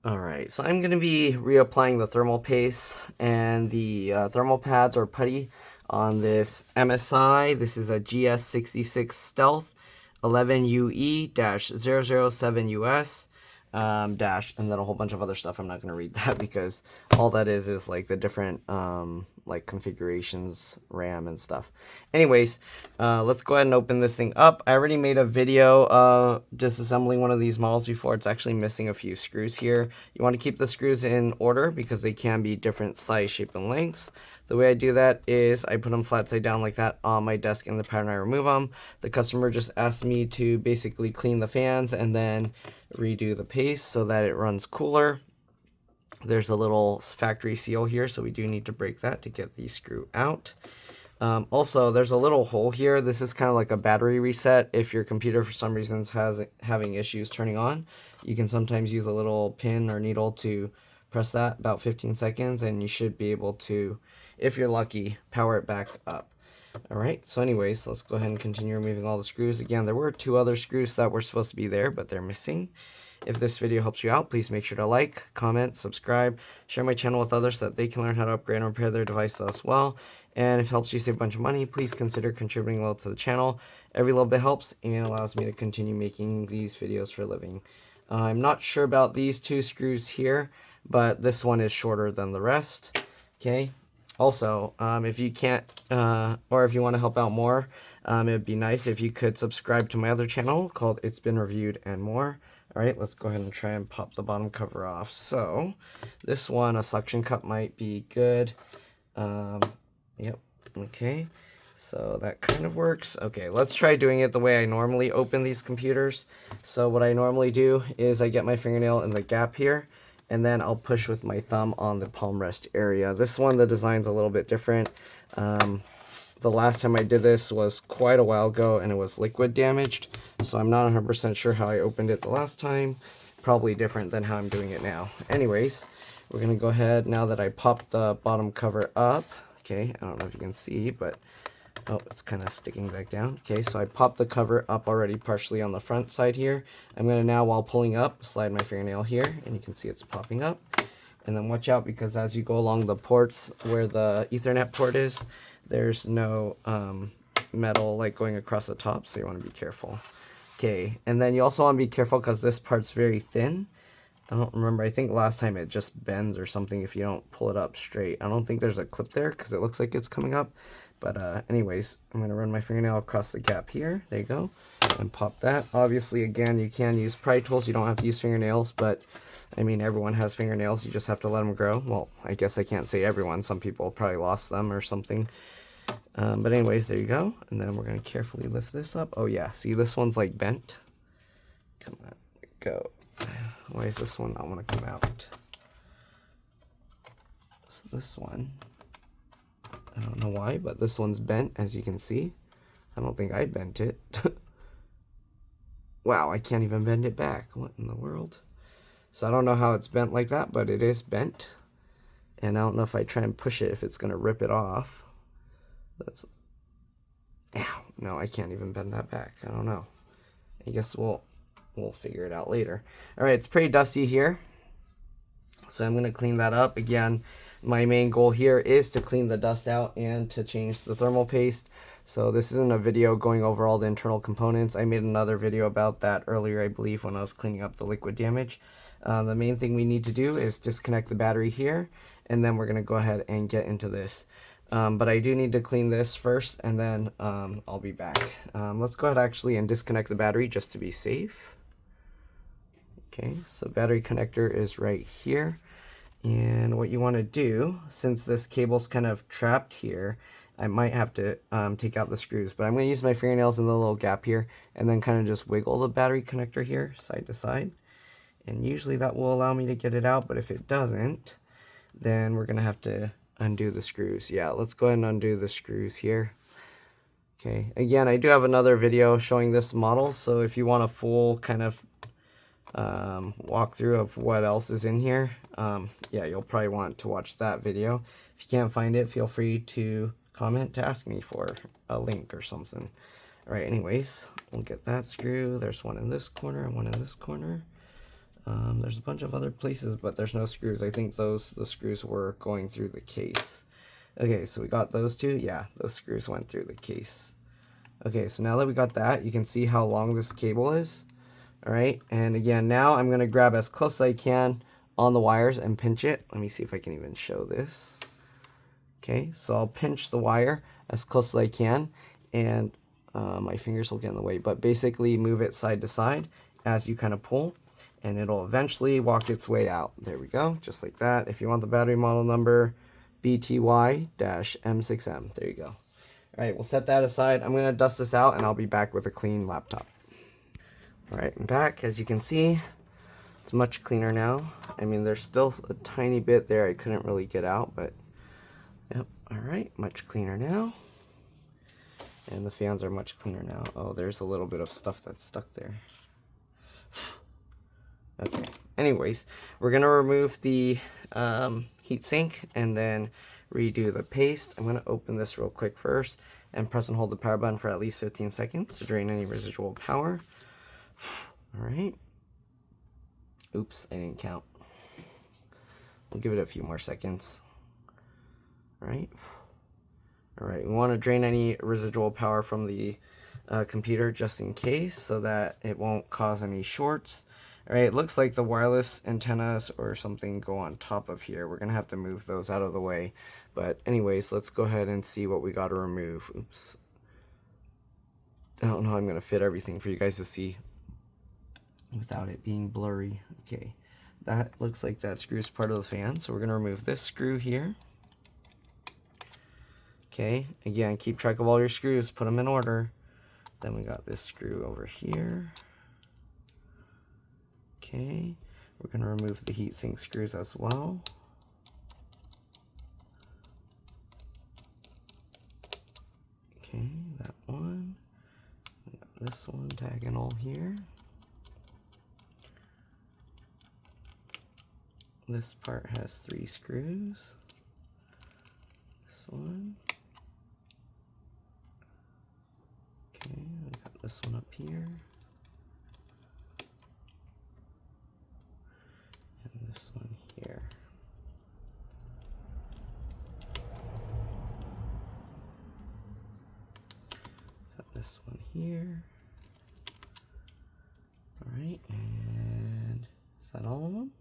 Alright, so I'm going to be reapplying the thermal paste and the thermal pads or putty on this MSI. This is a GS66 Stealth 11UE-007US dash, and then a whole bunch of other stuff. I'm not going to read that because all that is like the different like configurations, RAM and stuff. Anyways, let's go ahead and open this thing up. I already made a video disassembling one of these models before. It's actually missing a few screws here. You want to keep the screws in order because they can be different size, shape, and lengths. The way I do that is I put them flat side down like that on my desk in the pattern. I remove them. The customer just asked me to basically clean the fans and then redo the paste so that it runs cooler. There's a little factory seal here, so we do need to break that to get the screw out. Also, there's a little hole here. This is kind of like a battery reset. If your computer for some reason is having issues turning on, you can sometimes use a little pin or needle to press that about 15 seconds, and you should be able to, if you're lucky, power it back up. Alright, so anyways, let's go ahead and continue removing all the screws. Again, there were 2 other screws that were supposed to be there, but they're missing. If this video helps you out, please make sure to like, comment, subscribe, share my channel with others so that they can learn how to upgrade and repair their devices as well. And if it helps you save a bunch of money, please consider contributing a little to the channel. Every little bit helps and allows me to continue making these videos for a living. I'm not sure about these 2 screws here, but this one is shorter than the rest. Okay. Also, if you can't, or if you want to help out more, it would be nice if you could subscribe to my other channel called It's Been Reviewed and More. Alright, let's go ahead and try and pop the bottom cover off. So, this one, a suction cup might be good. Yep, okay. So that kind of works. Okay, let's try doing it the way I normally open these computers. So what I normally do is I get my fingernail in the gap here, and then I'll push with my thumb on the palm rest area. This one, the design's a little bit different. The last time I did this was quite a while ago, and it was liquid damaged, so I'm not 100% sure how I opened it the last time. Probably different than how I'm doing it now. Anyways, we're going to go ahead, now that I popped the bottom cover up. Okay, I don't know if you can see, but oh, it's kind of sticking back down. Okay, so I popped the cover up already partially on the front side here. I'm going to now, while pulling up, slide my fingernail here, and you can see it's popping up. And then watch out, because as you go along the ports where the Ethernet port is, there's no metal like going across the top, so you want to be careful. Okay, and then you also want to be careful because this part's very thin. I don't remember, I think last time it just bends or something if you don't pull it up straight. I don't think there's a clip there because it looks like it's coming up. But anyways, I'm going to run my fingernail across the gap here. There you go. And pop that. Obviously, again, you can use pry tools. You don't have to use fingernails, but I mean, everyone has fingernails. You just have to let them grow. Well, I guess I can't say everyone. Some people probably lost them or something. But anyways, there you go. And then we're going to carefully lift this up. Oh yeah, see, this one's like bent. Come on, go. Why is this one not want to come out? So this one, I don't know why, but this one's bent, as you can see. I don't think I bent it. Wow, I can't even bend it back. What in the world? So I don't know how it's bent like that, but it is bent. And I don't know if I try and push it, if it's going to rip it off. That's... Ow, no, I can't even bend that back. I don't know. I guess we'll figure it out later. Alright, it's pretty dusty here, so I'm going to clean that up. Again, my main goal here is to clean the dust out and to change the thermal paste. So this isn't a video going over all the internal components. I made another video about that earlier, I believe, when I was cleaning up the liquid damage. The main thing we need to do is disconnect the battery here, and then we're going to go ahead and get into this. But I do need to clean this first, and then I'll be back. Let's go ahead actually and disconnect the battery just to be safe. Okay, so battery connector is right here. And what you want to do, since this cable's kind of trapped here, I might have to take out the screws, but I'm going to use my fingernails in the little gap here and then kind of just wiggle the battery connector here side to side. And usually that will allow me to get it out, but if it doesn't, then we're going to have to undo the screws. Yeah, let's go ahead and undo the screws here. Okay, again, I do have another video showing this model, so if you want a full kind of walkthrough of what else is in here, yeah, you'll probably want to watch that video. If you can't find it, feel free to comment to ask me for a link or something. All right, anyways, we'll get that screw. There's one in this corner and one in this corner. There's a bunch of other places, but there's no screws. I think the screws were going through the case. Okay, so we got those two. Yeah, those screws went through the case. Okay, so now that we got that, you can see how long this cable is. All right, and again, now I'm going to grab as close as I can on the wires and pinch it. Let me see if I can even show this. Okay, so I'll pinch the wire as close as I can, and my fingers will get in the way, but basically move it side to side as you kind of pull, and it'll eventually walk its way out. There we go, just like that. If you want the battery model number, BTY-M6M. There you go. All right, we'll set that aside. I'm going to dust this out, and I'll be back with a clean laptop. All right, I'm back. As you can see, it's much cleaner now. I mean, there's still a tiny bit there I couldn't really get out, but yep. All right, much cleaner now. And the fans are much cleaner now. Oh, there's a little bit of stuff that's stuck there. Okay, anyways, we're gonna remove the heatsink and then redo the paste. I'm gonna open this real quick first and press and hold the power button for at least 15 seconds to drain any residual power. All right. Oops, I didn't count. We'll give it a few more seconds. All right. All right, we want to drain any residual power from the computer just in case so that it won't cause any shorts. All right, it looks like the wireless antennas or something go on top of here. We're going to have to move those out of the way. But anyways, let's go ahead and see what we got to remove. Oops. I don't know how I'm going to fit everything for you guys to see without it being blurry. Okay, that looks like that screw's part of the fan. So we're going to remove this screw here. Okay, again, keep track of all your screws, put them in order. Then we got this screw over here. Okay, we're going to remove the heatsink screws as well. Okay, that one. We got this one diagonal here. This part has 3 screws. This one. Okay, we got this one up here. And this one here. Got this one here. Alright, and is that all of them?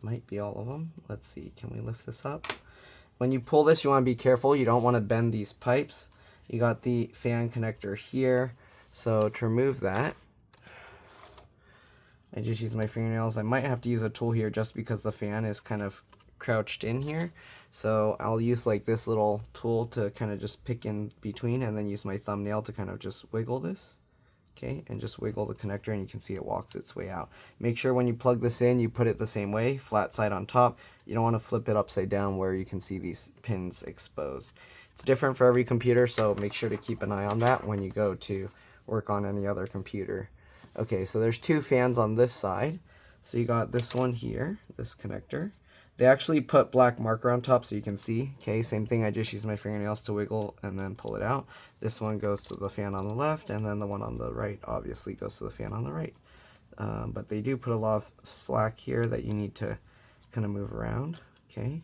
Might be all of them. Let's see, can we lift this up? When you pull this, you want to be careful. You don't want to bend these pipes. You got the fan connector here. So to remove that, I just use my fingernails. I might have to use a tool here just because the fan is kind of crouched in here. So I'll use like this little tool to kind of just pick in between and then use my thumbnail to kind of just wiggle this. Okay, and just wiggle the connector and you can see it walks its way out. Make sure when you plug this in, you put it the same way, flat side on top. You don't want to flip it upside down where you can see these pins exposed. It's different for every computer, so make sure to keep an eye on that when you go to work on any other computer. Okay, so there's 2 fans on this side. So you got this one here, this connector. They actually put black marker on top so you can see. Okay, same thing, I just use my fingernails to wiggle and then pull it out. This one goes to the fan on the left, and then the one on the right obviously goes to the fan on the right. But they do put a lot of slack here that you need to kind of move around. Okay,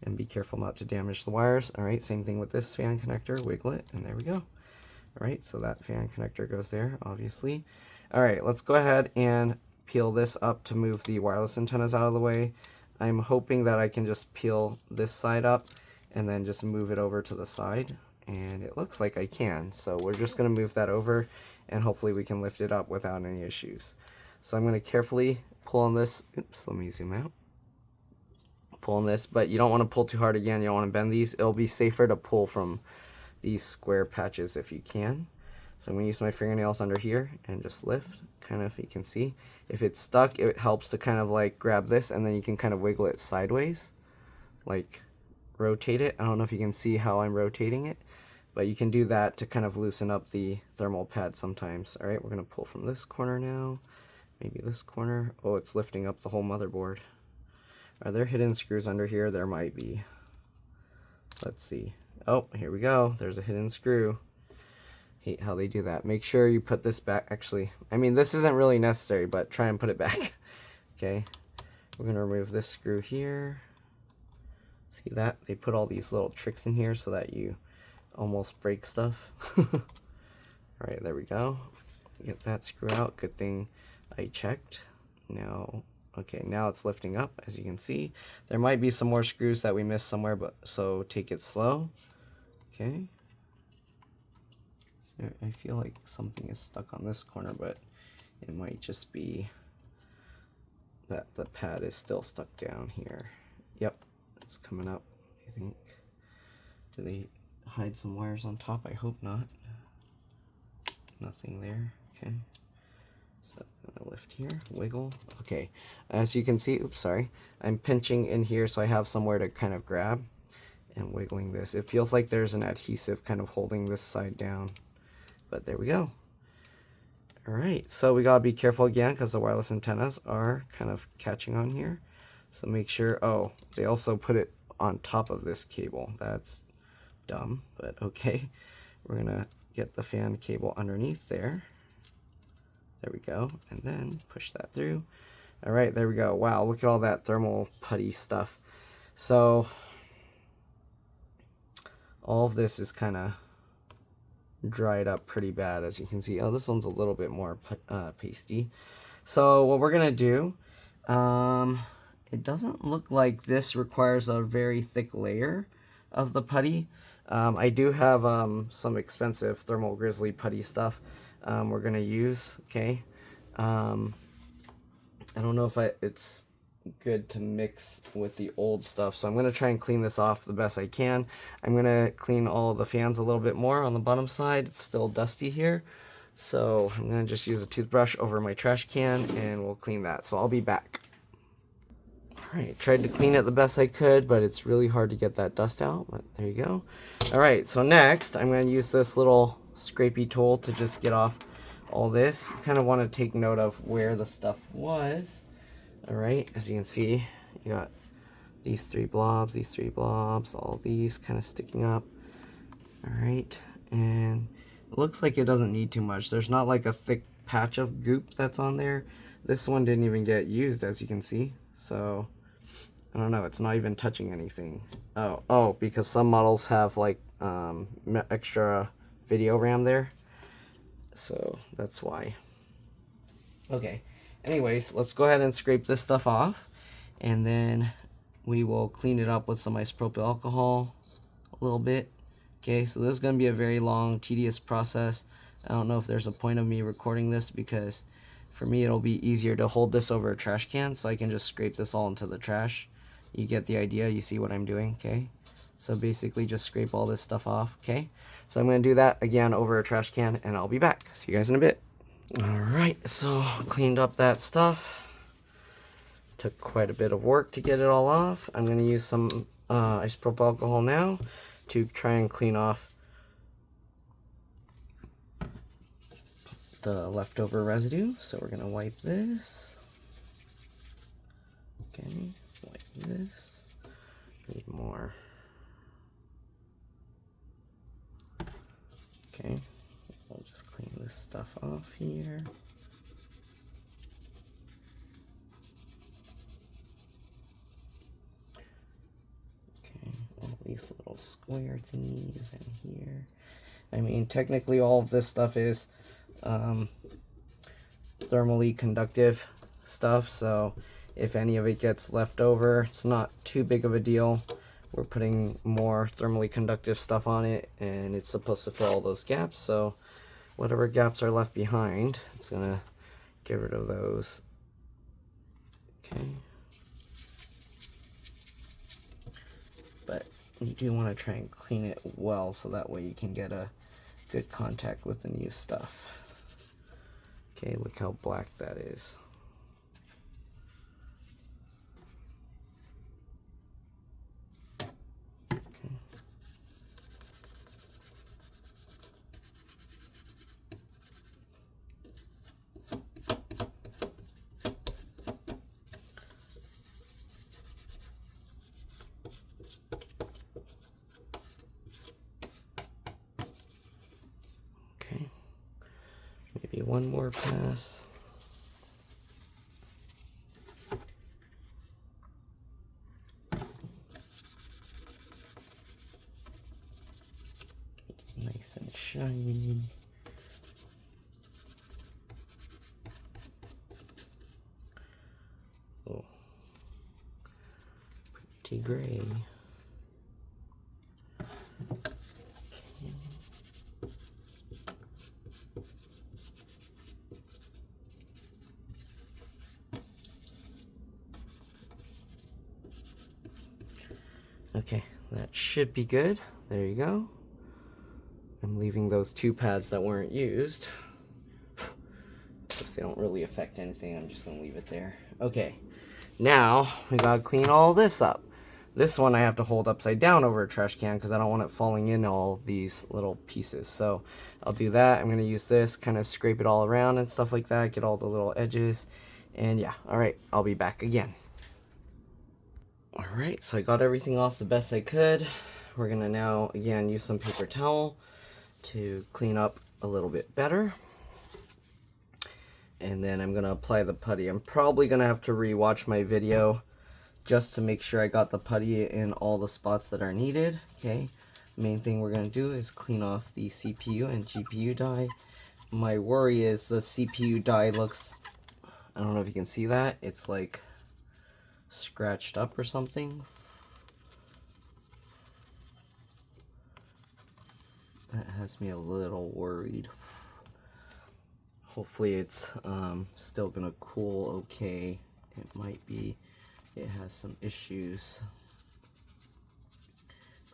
and be careful not to damage the wires. All right, same thing with this fan connector, wiggle it, and there we go. All right, so that fan connector goes there, obviously. All right, let's go ahead and peel this up to move the wireless antennas out of the way. I'm hoping that I can just peel this side up and then just move it over to the side, and it looks like I can. So we're just going to move that over and hopefully we can lift it up without any issues. So I'm going to carefully pull on this. Oops, let me zoom out. Pull on this, but you don't want to pull too hard again. You don't want to bend these. It'll be safer to pull from these square patches if you can. So I'm going to use my fingernails under here and just lift, kind of, you can see. If it's stuck, it helps to kind of like grab this and then you can kind of wiggle it sideways, like rotate it. I don't know if you can see how I'm rotating it, but you can do that to kind of loosen up the thermal pad sometimes. All right, we're going to pull from this corner now, maybe this corner. Oh, it's lifting up the whole motherboard. Are there hidden screws under here? There might be. Let's see. Oh, here we go. There's a hidden screw. Hate how they do that. Make sure you put this back. Actually, I mean, this isn't really necessary, but try and put it back. Okay, we're gonna remove this screw here. See that? They put all these little tricks in here so that you almost break stuff. Alright, there we go. Get that screw out. Good thing I checked. Now, okay, now it's lifting up, as you can see. There might be some more screws that we missed somewhere, but so take it slow. Okay. So I feel like something is stuck on this corner, but it might just be that the pad is still stuck down here. Yep, it's coming up, I think. Do they hide some wires on top? I hope not. Nothing there. Okay. So I'm gonna lift here, wiggle. Okay. As you can see, oops, sorry. I'm pinching in here so I have somewhere to kind of grab and wiggling this. It feels like there's an adhesive kind of holding this side down, but there we go. All right, so we gotta be careful again because the wireless antennas are kind of catching on here. So make sure, oh, they also put it on top of this cable. That's dumb, but okay. We're gonna get the fan cable underneath there. There we go, and then push that through. All right, there we go. Wow, look at all that thermal putty stuff. So all of this is kind of dried up pretty bad, as you can see. Oh, this one's a little bit more pasty. So what we're gonna do, it doesn't look like this requires a very thick layer of the putty. I do have some expensive thermal grizzly putty stuff we're gonna use. Okay, I don't know if it's good to mix with the old stuff, so I'm gonna try and clean this off the best I can. I'm gonna clean all the fans a little bit more on the bottom side. It's still dusty here, so I'm gonna just use a toothbrush over my trash can and we'll clean that. So I'll be back. Alright, tried to clean it the best I could, but it's really hard to get that dust out, but there you go. Alright, so next I'm going to use this little scrapey tool to just get off all this. You kind of want to take note of where the stuff was. Alright, as you can see, you got these three blobs, all these kind of sticking up. Alright, and it looks like it doesn't need too much. There's not like a thick patch of goop that's on there. This one didn't even get used, as you can see, so I don't know, it's not even touching anything. Oh, because some models have like extra video RAM there, so that's why. Okay, anyways, let's go ahead and scrape this stuff off, and then we will clean it up with some isopropyl alcohol a little bit. Okay, so this is going to be a very long, tedious process. I don't know if there's a point of me recording this, because for me it'll be easier to hold this over a trash can, so I can just scrape this all into the trash. You get the idea, you see what I'm doing, okay? So basically just scrape all this stuff off, okay? So I'm going to do that again over a trash can, and I'll be back. See you guys in a bit. Alright, so cleaned up that stuff. Took quite a bit of work to get it all off. I'm going to use some isopropyl alcohol now to try and clean off the leftover residue. So we're going to wipe this. Okay, wipe this. Need more. Okay, we'll just clean this stuff off here. Okay, all these little square thingies in here. I mean, technically all of this stuff is thermally conductive stuff, so if any of it gets left over, it's not too big of a deal. We're putting more thermally conductive stuff on it, and it's supposed to fill all those gaps, so whatever gaps are left behind, it's gonna get rid of those. Okay. But you do want to try and clean it well, so that way you can get a good contact with the new stuff. Okay, look how black that is. one more pass. Nice and shiny. Oh, pretty gray. Okay, that should be good. There you go. I'm leaving those two pads that weren't used. Because they don't really affect anything, I'm just gonna leave it there. Okay, now we gotta clean all this up. This one I have to hold upside down over a trash can because I don't want it falling in all these little pieces. So I'll do that. I'm gonna use this, kind of scrape it all around and stuff like that, get all the little edges. And yeah, all right, I'll be back again. Alright, so I got everything off the best I could. We're gonna now, again, use some paper towel to clean up a little bit better. And then I'm gonna apply the putty. I'm probably gonna have to re-watch my video just to make sure I got the putty in all the spots that are needed. Okay, main thing we're gonna do is clean off the CPU and GPU die. My worry is the CPU die looks, I don't know if you can see that, it's like scratched up or something. That has me a little worried. Hopefully it's still gonna cool okay. It might be, it has some issues.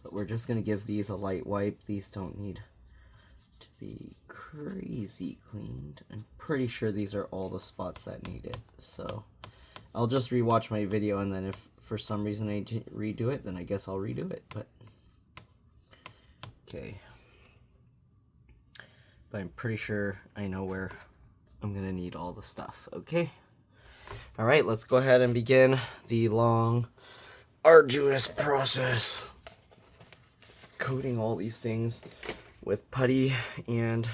But we're just gonna give these a light wipe. These don't need to be crazy cleaned. I'm pretty sure these are all the spots that need it. So I'll just rewatch my video, and then if for some reason I need to redo it, then I guess I'll redo it. But okay, but I'm pretty sure I know where I'm gonna need all the stuff. Okay, all right, let's go ahead and begin the long, arduous process, coating all these things with putty and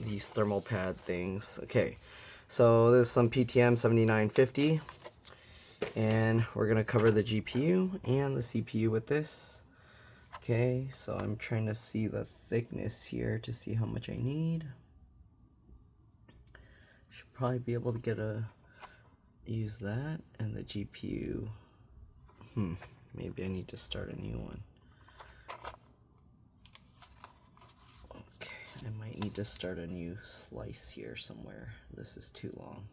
these thermal pad things. Okay, so this is some PTM7950, and we're gonna cover the GPU and the CPU with this. Okay, so I'm trying to see the thickness here to see how much I need. Should probably be able to get use that. And the GPU, maybe I need to start a new one. Okay, I might need to start a new slice here somewhere. This is too long.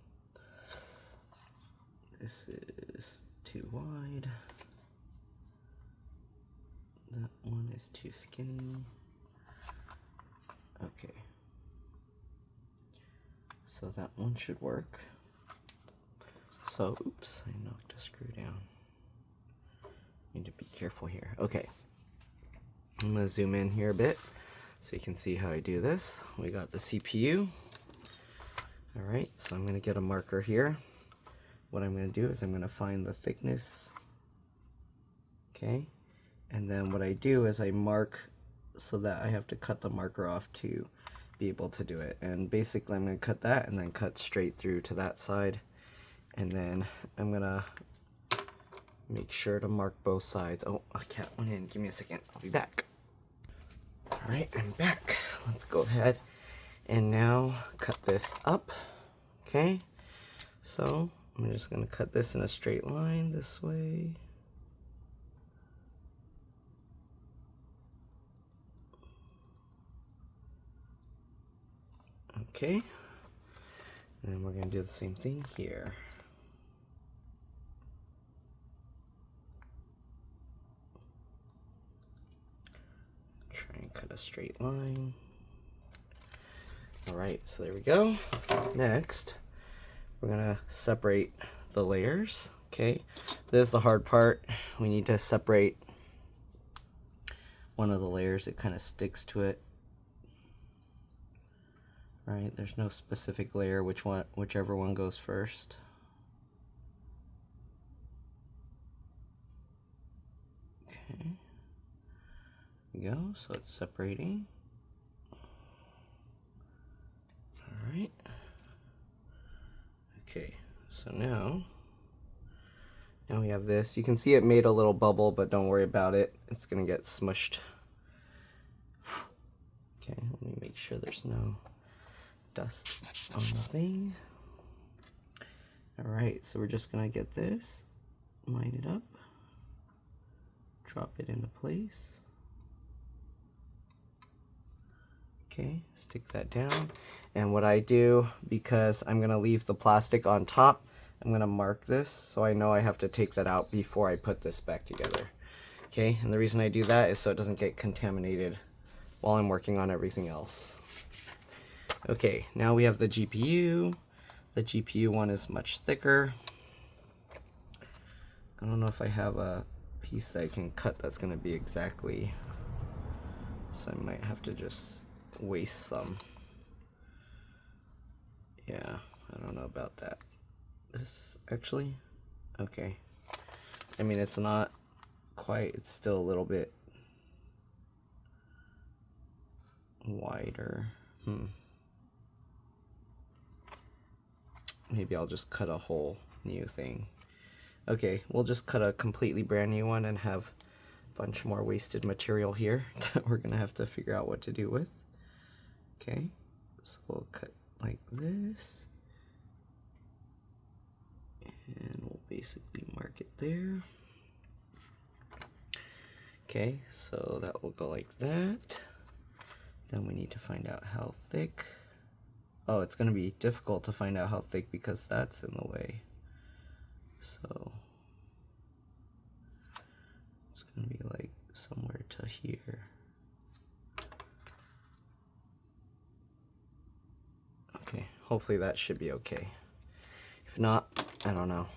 This is too wide. That one is too skinny. Okay. So that one should work. So, oops, I knocked a screw down. Need to be careful here. Okay. I'm gonna zoom in here a bit so you can see how I do this. We got the CPU. Alright, so I'm gonna get a marker here. What I'm gonna do is I'm gonna find the thickness. Okay. And then what I do is I mark so that I have to cut the marker off to be able to do it. And basically I'm going to cut that and then cut straight through to that side. And then I'm going to make sure to mark both sides. Oh, a cat went in. Give me a second. I'll be back. Alright, I'm back. Let's go ahead and now cut this up. Okay. So I'm just going to cut this in a straight line this way. Okay, and then we're going to do the same thing here. Try and cut a straight line. Alright, so there we go. Next, we're going to separate the layers. Okay, this is the hard part. We need to separate one of the layers. It kind of sticks to it. Right, there's no specific layer, whichever one goes first. Okay, there we go, so it's separating. Alright. Okay, so now we have this. You can see it made a little bubble, but don't worry about it. It's gonna get smushed. Okay, let me make sure there's no dust on the thing. Alright, so we're just gonna get this, line it up, drop it into place. Okay, stick that down. And what I do, because I'm gonna leave the plastic on top, I'm gonna mark this so I know I have to take that out before I put this back together. Okay, and the reason I do that is so it doesn't get contaminated while I'm working on everything else. Okay, now we have the GPU. The GPU one is much thicker. I don't know if I have a piece that I can cut that's gonna be exactly, so I might have to just waste some. Yeah, I don't know about that. This actually, okay. I mean, it's not quite, it's still a little bit wider. Maybe I'll just cut a whole new thing. Okay, we'll just cut a completely brand new one and have a bunch more wasted material here that we're gonna have to figure out what to do with. Okay, so we'll cut like this. And we'll basically mark it there. Okay, so that will go like that. Then we need to find out how thick. Oh, it's going to be difficult to find out how thick because that's in the way. So it's going to be like somewhere to here. Okay, hopefully that should be okay. If not, I don't know.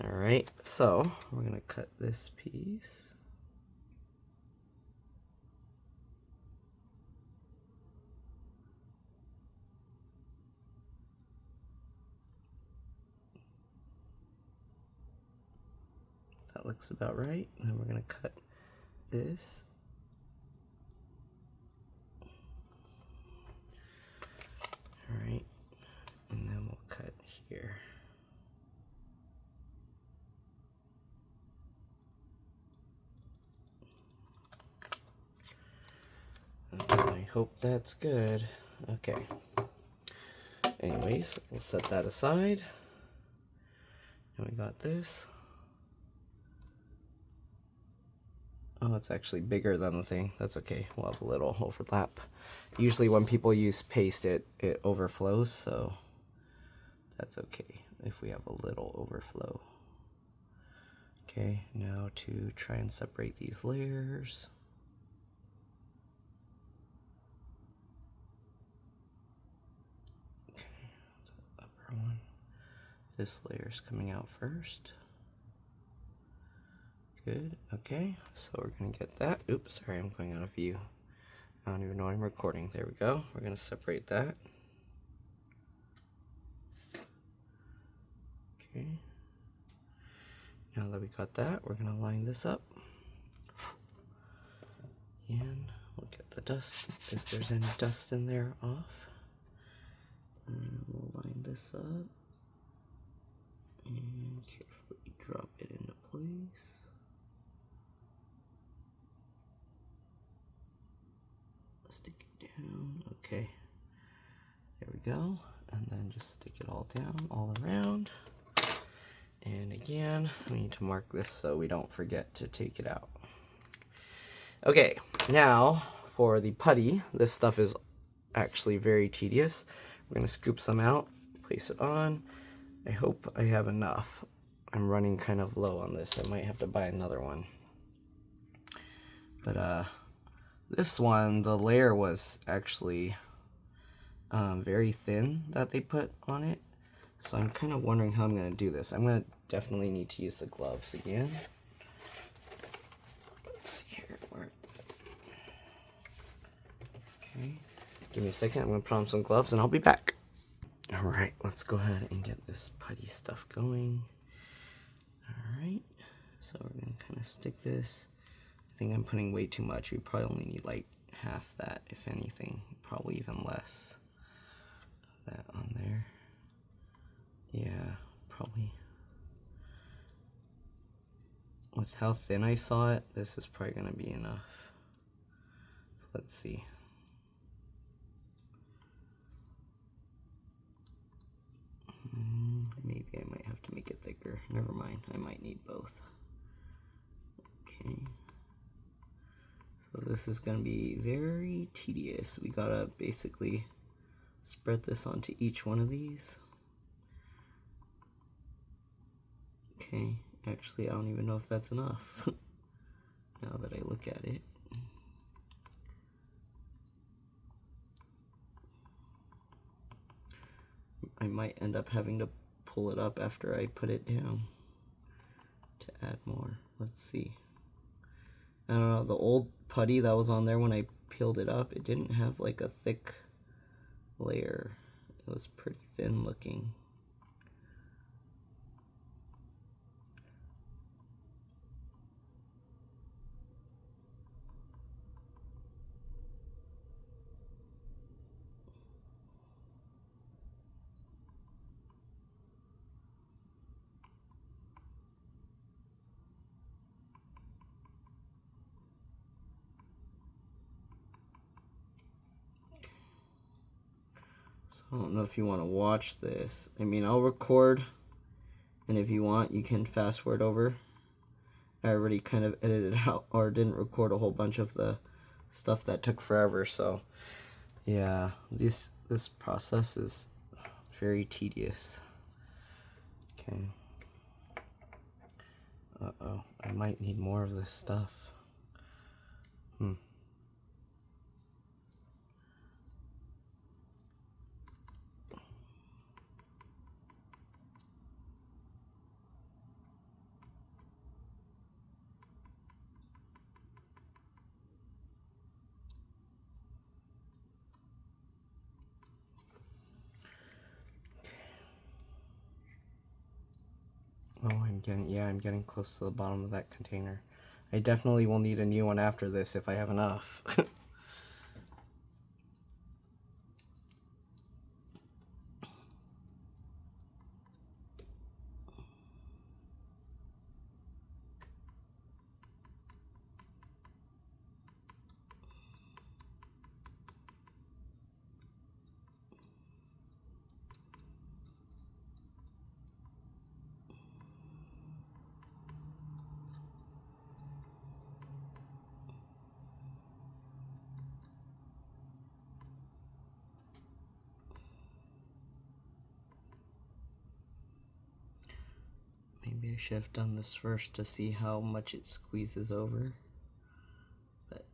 Alright, so we're going to cut this piece. That looks about right. And then we're going to cut this. Alright, and then we'll cut here. I hope that's good. Okay. Anyways, we'll set that aside. And we got this. Oh, it's actually bigger than the thing. That's okay. We'll have a little overlap. Usually when people use paste, it overflows, so that's okay if we have a little overflow. Okay, now to try and separate these layers. Okay, the upper one. This layer is coming out first. Good, okay, so we're gonna get that. Oops, sorry, I'm going out of view. I don't even know I'm recording. There we go. We're gonna separate that. Okay. Now that we got that, we're gonna line this up. And we'll get the dust, if there's any dust in there, off. And we'll line this up. And carefully drop it into place. Stick it down, okay. There we go. And then just stick it all down, all around. And again, we need to mark this so we don't forget to take it out. Okay, now for the putty, this stuff is actually very tedious. We're gonna scoop some out, place it on. I hope I have enough. I'm running kind of low on this. I might have to buy another one. But this one, the layer was actually very thin that they put on it. So I'm kind of wondering how I'm going to do this. I'm going to definitely need to use the gloves again. Let's see here. Okay, give me a second. I'm going to put on some gloves and I'll be back. Alright, let's go ahead and get this putty stuff going. Alright, so we're going to kind of stick this. I think I'm putting way too much. We probably only need like half that, if anything, probably even less of that on there. Yeah, probably. With how thin I saw it, this is probably going to be enough. So let's see. Maybe I might have to make it thicker. Never mind, I might need both. Okay. So this is going to be very tedious. We gotta basically spread this onto each one of these. Okay, actually I don't even know if that's enough now that I look at it. I might end up having to pull it up after I put it down to add more. Let's see. I don't know, the old putty that was on there when I peeled it up, it didn't have like a thick layer. It was pretty thin looking. I don't know if you want to watch this. I mean, I'll record, and if you want, you can fast forward over. I already kind of edited out, or didn't record a whole bunch of the stuff that took forever, so yeah, this process is very tedious. Okay. Uh-oh, I might need more of this stuff. Oh, I'm getting close to the bottom of that container. I definitely will need a new one after this if I have enough. Maybe I should have done this first to see how much it squeezes over. But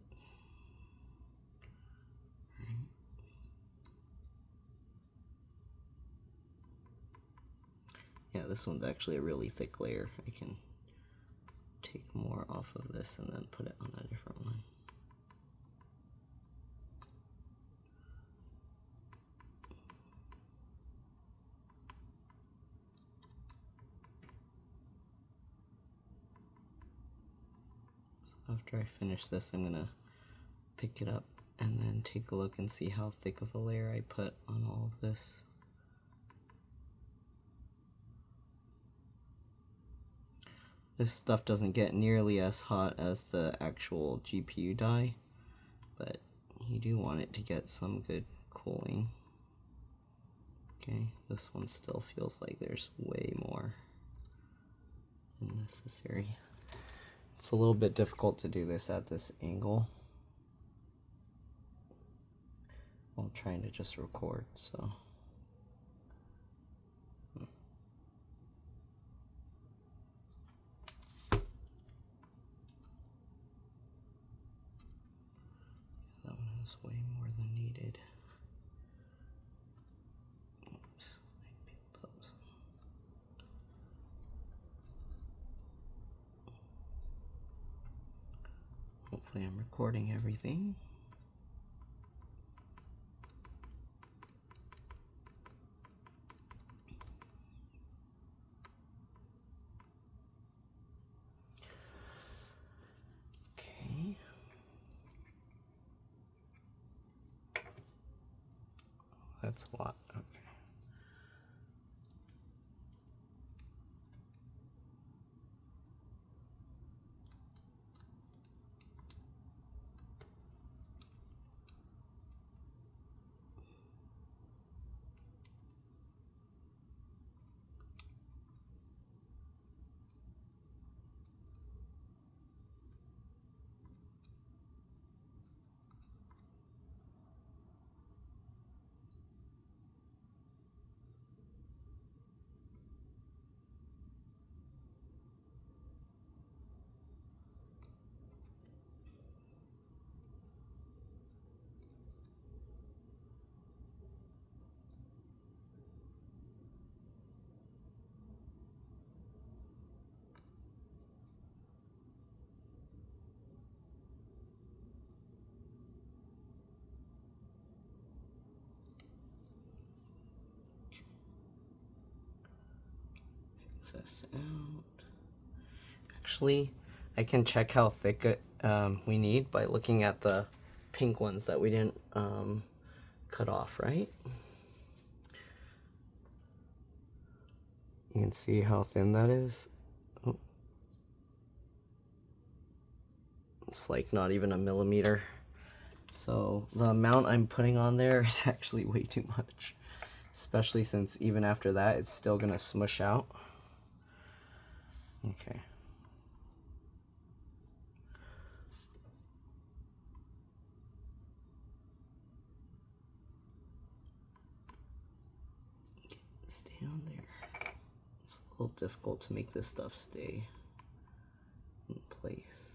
yeah, this one's actually a really thick layer. I can take more off of this and then put it on a different one. So after I finish this, I'm gonna pick it up and then take a look and see how thick of a layer I put on all of this. This stuff doesn't get nearly as hot as the actual GPU die, but you do want it to get some good cooling. Okay, this one still feels like there's way more than necessary. It's a little bit difficult to do this at this angle while trying to just record, so. That one is way more than needed. Oops, I peeled up some. Hopefully I'm recording everything. Okay. That's a lot. Okay. This out. Actually, I can check how thick it, we need by looking at the pink ones that we didn't cut off, right? You can see how thin that is. Oh. It's like not even a millimeter. So the amount I'm putting on there is actually way too much, especially since even after that it's still gonna smush out. Okay. Stay on there. It's a little difficult to make this stuff stay in place.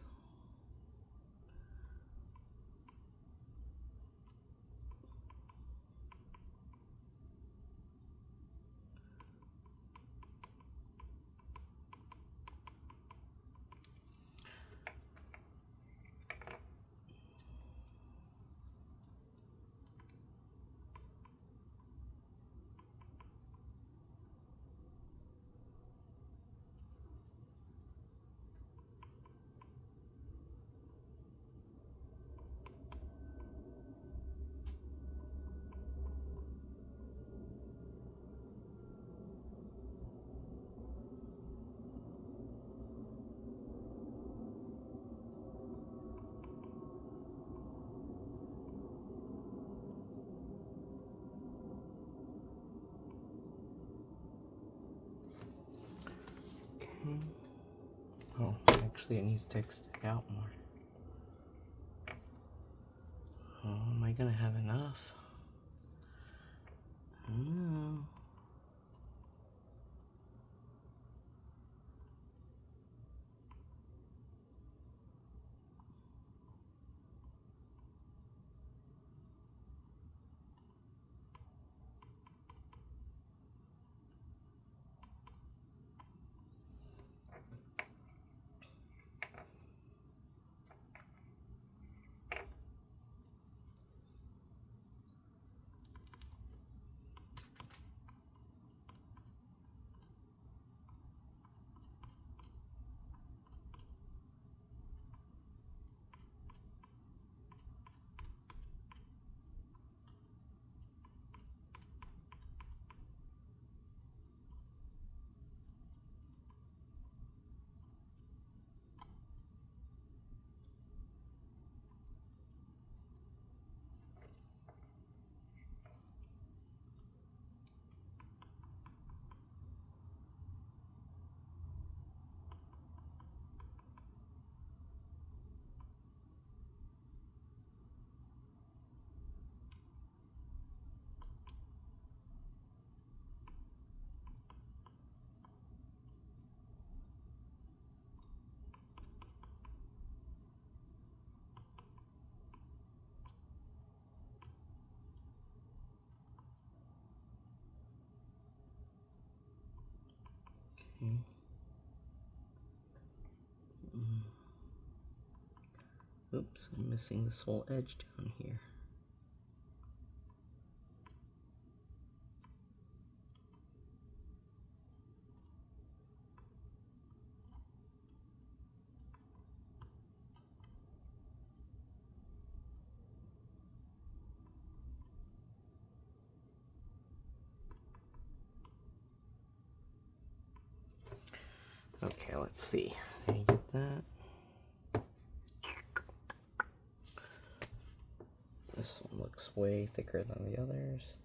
Oh, actually it needs to extend out more. Oh, am I gonna have enough? I don't know. Oops, I'm missing this whole edge down here. let's see. Can you get that? This one looks way thicker than the others.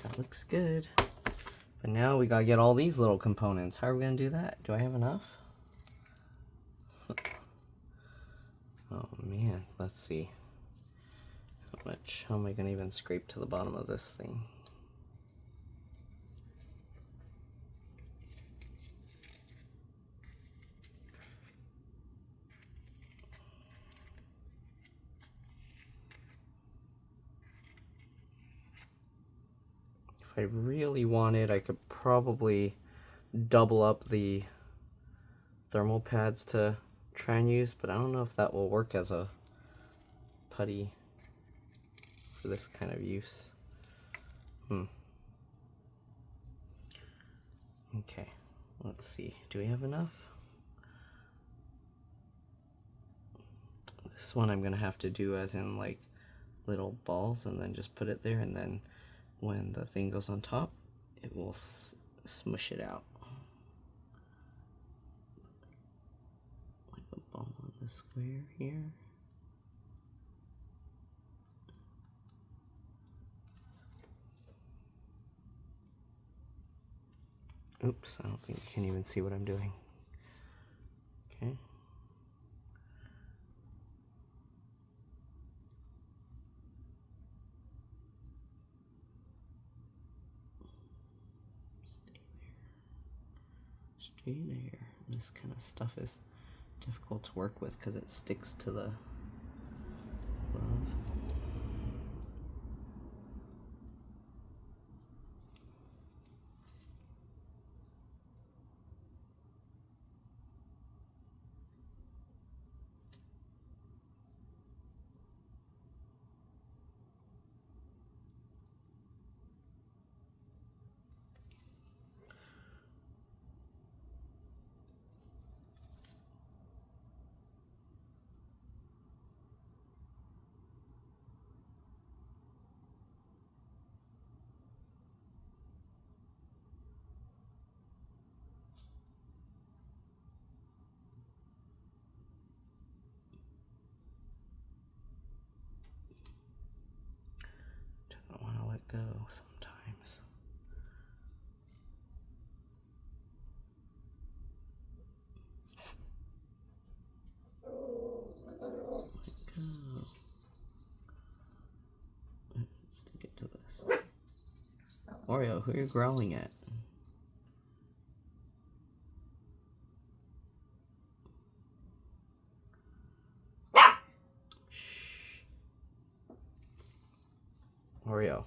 That looks good. But now we gotta get all these little components. How are we gonna do that? Do I have enough? Oh man, let's see. How am I gonna even scrape to the bottom of this thing? If I really wanted, I could probably double up the thermal pads to try and use, but I don't know if that will work as a putty for this kind of use. Okay, let's see. Do we have enough? This one I'm gonna have to do as in like little balls and then just put it there, and then when the thing goes on top, it will smush it out. Like a ball on the square here. Oops, I don't think you can even see what I'm doing. Okay. Stay there. This kind of stuff is difficult to work with because it sticks to the glove. Don't want to let go sometimes. Let's stick it to this. Oreo, who are you growling at? Shh. Oreo.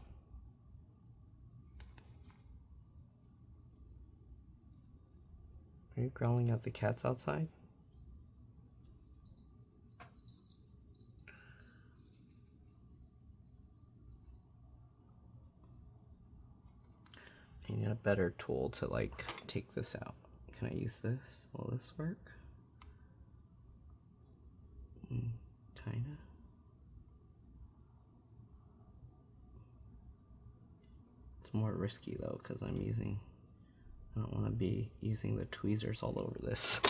Are you growling at the cats outside? I need a better tool to like take this out. Can I use this? Will this work? Kinda. It's more risky though because I don't want to be using the tweezers all over this.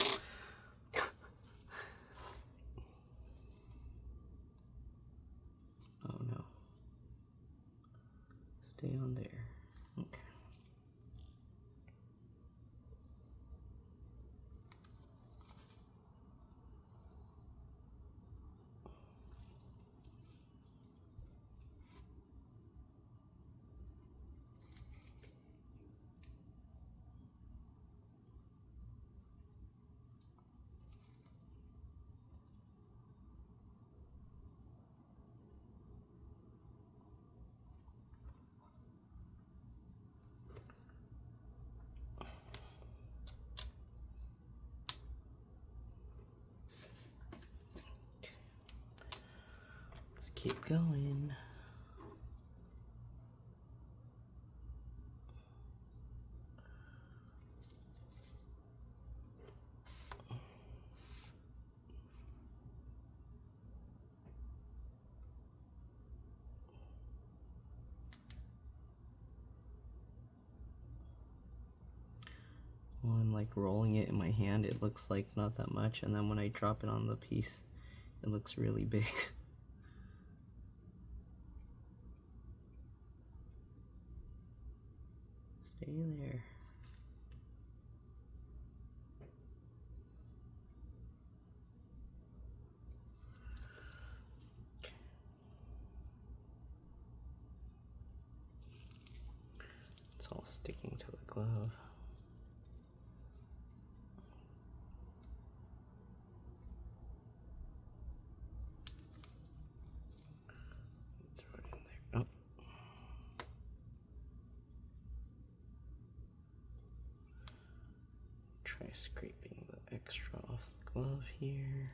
Oh no. Stay on there. Okay. Keep going. When I'm like rolling it in my hand, it looks like not that much, and then when I drop it on the piece, it looks really big. Stay there. It's all sticking to the glove. Throw it in there. Oh. Try scraping the extra off the glove here.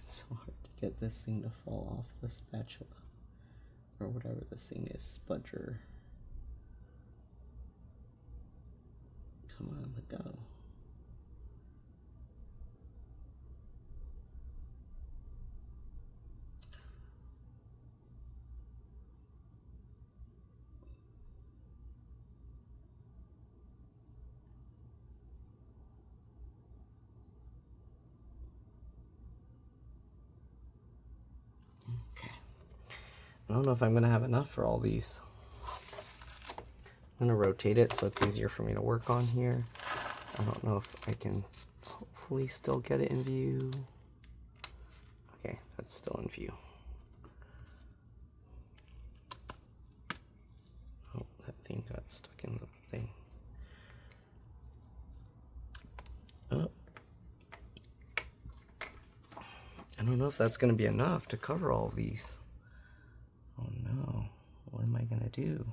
It's so hard to get this thing to fall off the spatula, or whatever this thing is, spudger. Come on, let go. I don't know if I'm going to have enough for all these. I'm going to rotate it so it's easier for me to work on here. I don't know if I can hopefully still get it in view. Okay, that's still in view. Oh, that thing got stuck in the thing. Oh. I don't know if that's going to be enough to cover all of these. Oh no, what am I gonna do?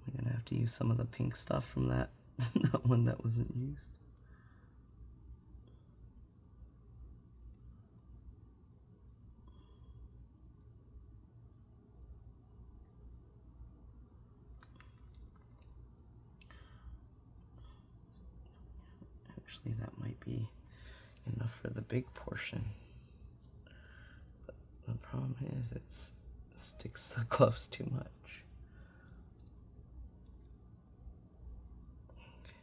I'm gonna have to use some of the pink stuff from that, that one that wasn't used. Actually, that might be enough for the big portion. But the problem is it sticks to the gloves too much. Okay.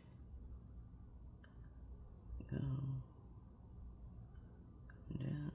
Go. Come down.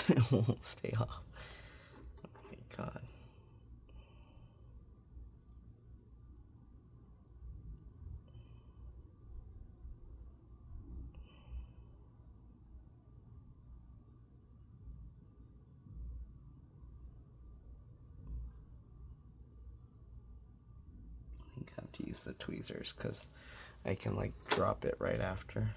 It won't stay off. Oh my god. I think I have to use the tweezers because I can like drop it right after.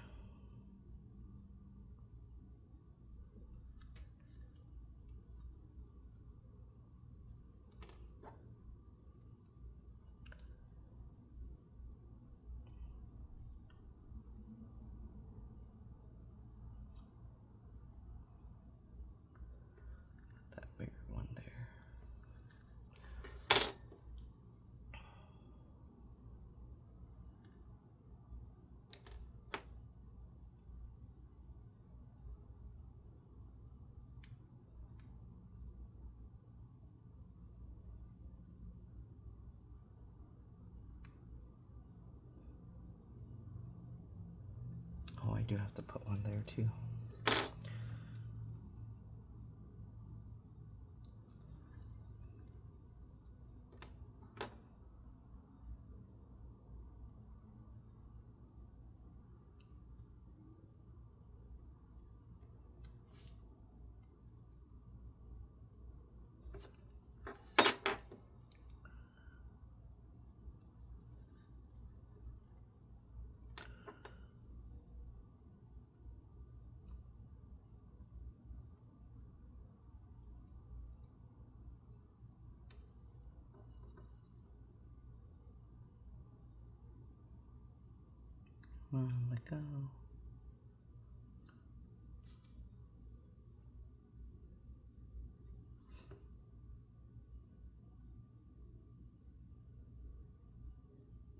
I do have to put one there too. Come on, let go.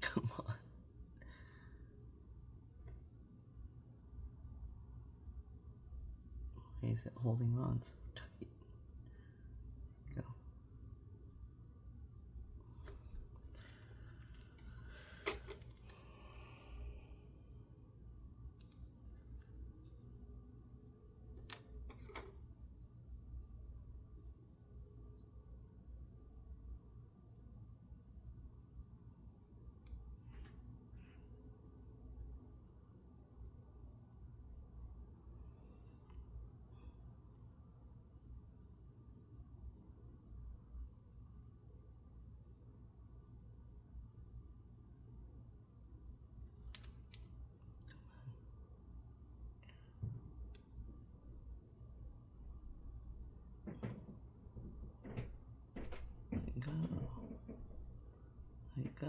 Come on. Why is it holding on so tight? Go. Go. Let go.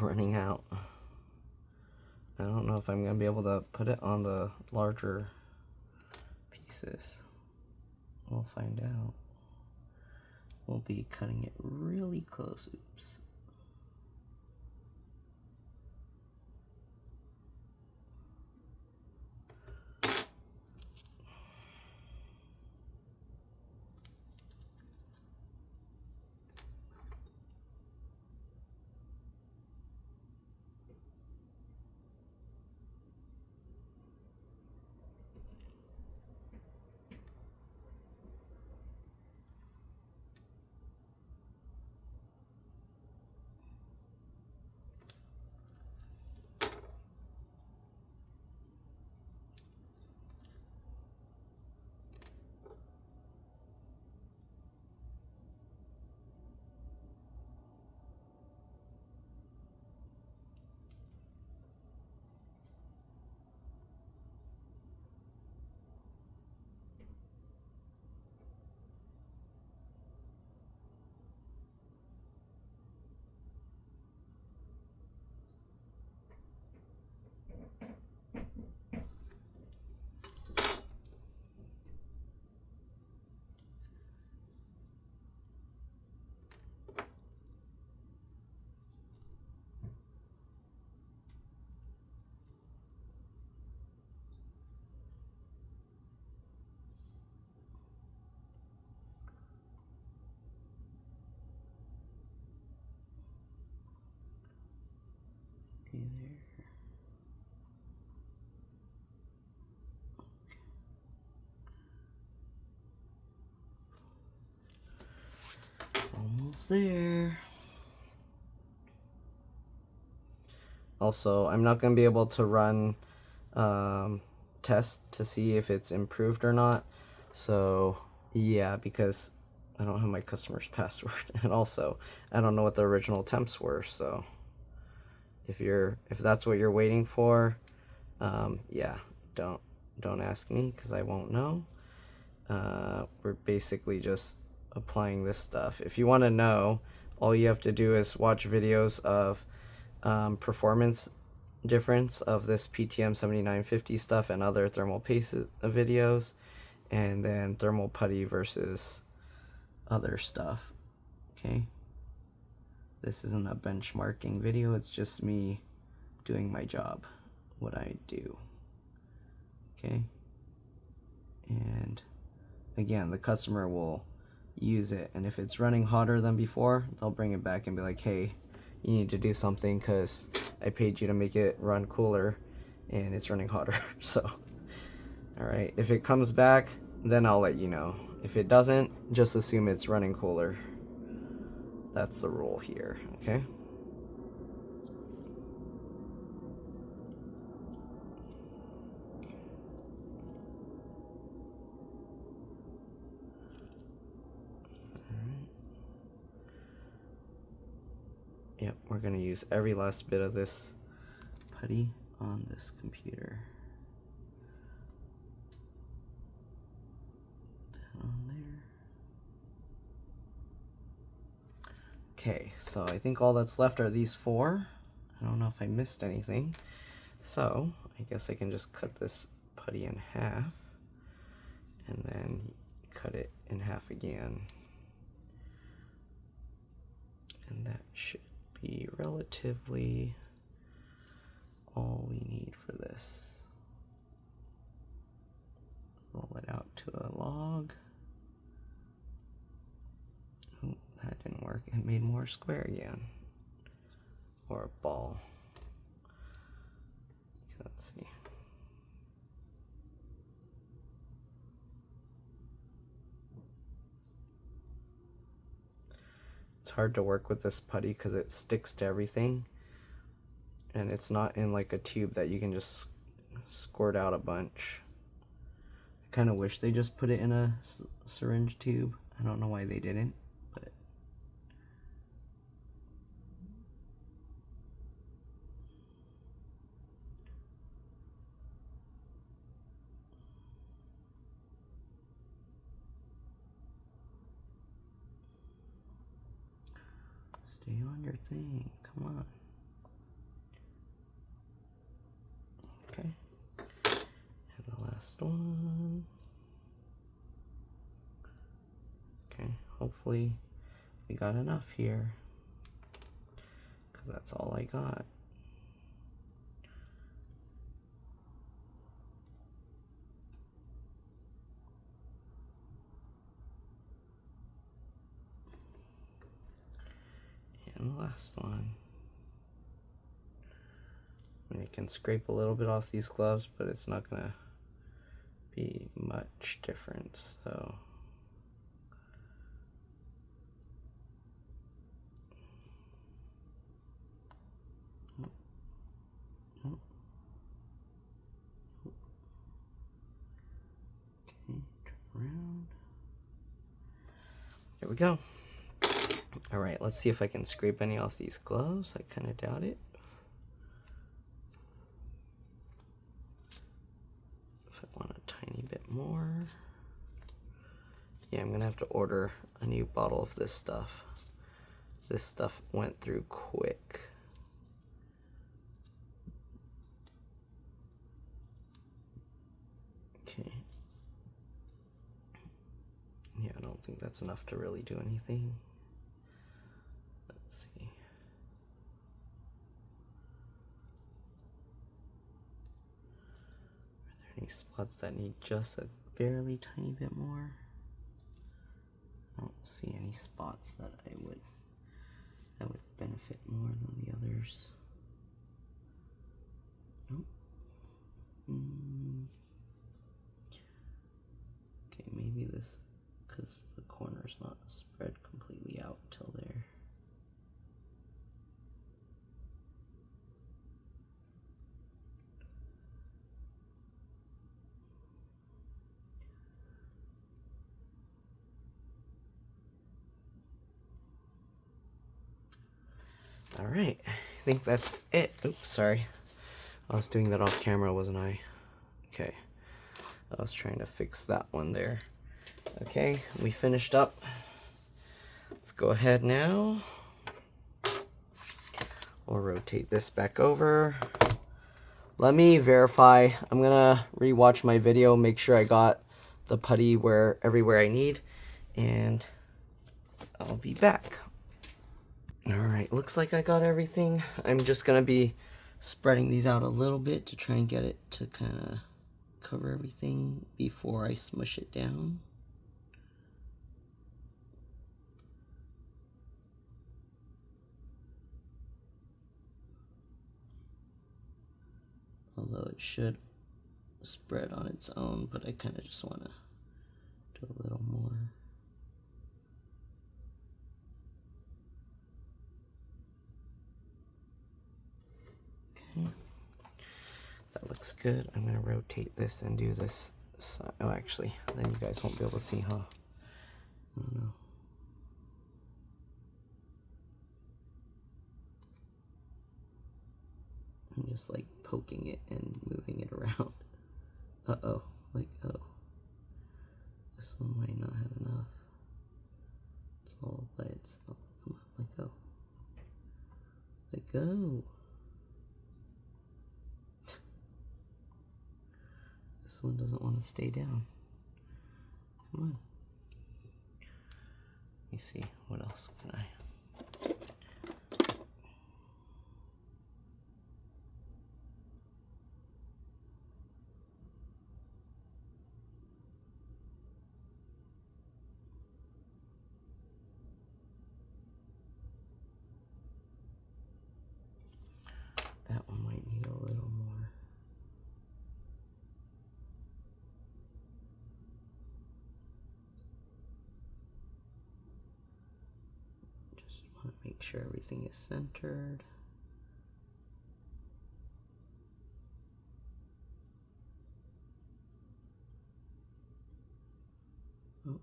Running out. I don't know if I'm gonna be able to put it on the larger pieces. We'll find out. We'll be cutting it really close. Oops. There. Okay. Almost there. Also, I'm not going to be able to run tests to see if it's improved or not. So, yeah, because I don't have my customer's password. And also, I don't know what the original temps were, so if that's what you're waiting for, yeah, don't ask me because I won't know. We're basically just applying this stuff. If you want to know, all you have to do is watch videos of performance difference of this PTM7950 stuff and other thermal paste videos, and then thermal putty versus other stuff. Okay, this isn't a benchmarking video, it's just me doing my job, what I do. Okay, and again, the customer will use it, and if it's running hotter than before, they'll bring it back and be like, hey, you need to do something because I paid you to make it run cooler and it's running hotter. So alright, if it comes back, then I'll let you know. If it doesn't, just assume it's running cooler. That's the rule here, okay? Yep, we're going to use every last bit of this putty on this computer. Down on there. Okay, so I think all that's left are these 4. I don't know if I missed anything. So I guess I can just cut this putty in half and then cut it in half again. And that should be relatively all we need for this. Roll it out to a log. Oh, that didn't work. It made more square again. Or a ball. Let's see. It's hard to work with this putty because it sticks to everything, and it's not in like a tube that you can just squirt out a bunch. I kind of wish they just put it in a syringe tube. I don't know why they didn't, but stay on your thing, come on. Okay, and the last one. Okay, hopefully we got enough here, because that's all I got. And the last one. I mean, I can scrape a little bit off these gloves, but it's not gonna be much difference, so. Okay, turn around. There we go. All right, let's see if I can scrape any off these gloves. I kind of doubt it. If I want a tiny bit more. Yeah, I'm gonna have to order a new bottle of this stuff. This stuff went through quick. Okay. Yeah, I don't think that's enough to really do anything. Let's see. Are there any spots that need just a barely tiny bit more? I don't see any spots that would benefit more than the others. Nope. Okay, maybe this, because the corner's not spread completely out till there. All right, I think that's it. Oops, sorry. I was doing that off camera, wasn't I? Okay, I was trying to fix that one there. Okay, we finished up. Let's go ahead now. We'll rotate this back over. Let me verify. I'm gonna rewatch my video, make sure I got the putty everywhere I need, and I'll be back. All right, looks like I got everything. I'm just gonna be spreading these out a little bit to try and get it to kind of cover everything before I smush it down. although it should spread on its own, but I kind of just want to do a little more. Okay, that looks good. I'm going to rotate this and do this side. Oh, actually, then you guys won't be able to see, huh? I don't know. I'm just like poking it and moving it around. Uh-oh, like, oh. This one might not have enough. It's all by itself. Come on, let go. Let go. This one doesn't want to stay down. Come on. Let me see, what else can I? That one might need a little more. Just want to make sure everything is centered. Oh.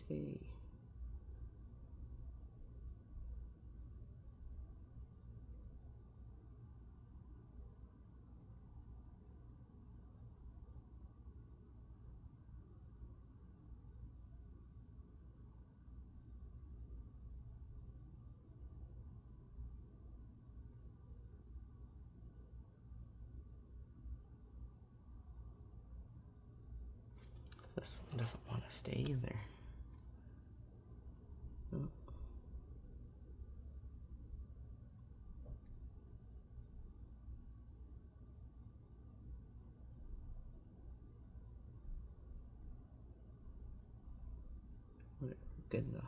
Stay. This one doesn't want to stay either. Oh. Whatever, good enough.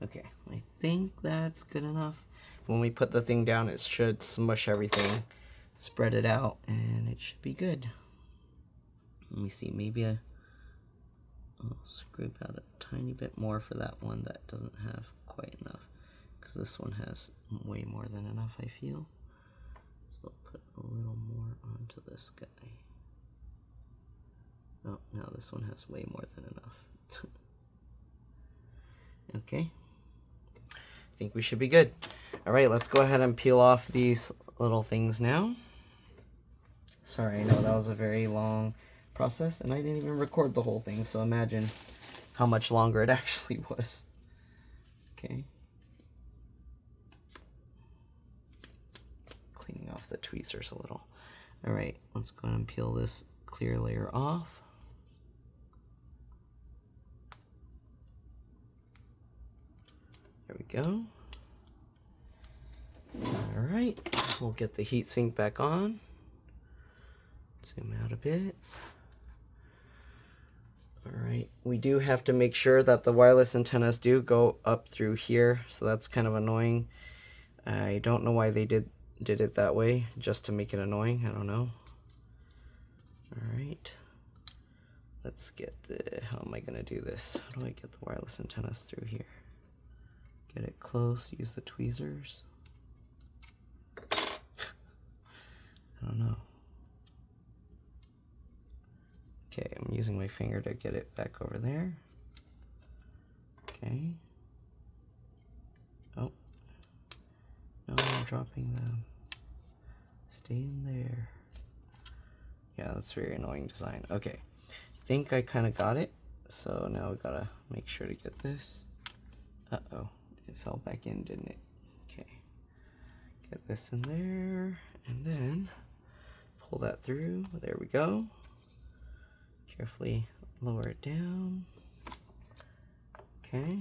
Okay, I think that's good enough. When we put the thing down, it should smush everything, spread it out, and it should be good. Let me see, maybe I'll scrape out a tiny bit more for that one that doesn't have quite enough, because this one has way more than enough, I feel. So I'll put a little more onto this guy. Oh, now this one has way more than enough. Okay. I think we should be good. All right, let's go ahead and peel off these little things now. Sorry, I know that was a very long process, and I didn't even record the whole thing, so imagine how much longer it actually was. Okay. Cleaning off the tweezers a little. All right, let's go ahead and peel this clear layer off. There we go. All right, we'll get the heatsink back on. Zoom out a bit. All right, we do have to make sure that the wireless antennas do go up through here, so that's kind of annoying. I don't know why they did it that way, just to make it annoying. I don't know. All right, let's get the, how am I gonna do this? How do I get the wireless antennas through here? Get it close, use the tweezers. I don't know. Okay, I'm using my finger to get it back over there. Okay. Oh. No, I'm dropping them. Stay in there. Yeah, that's very annoying design. Okay. I think I kind of got it. So now we gotta make sure to get this. Uh-oh. It fell back in, didn't it? Okay. Get this in there. And then pull that through. There we go. Carefully lower it down. Okay.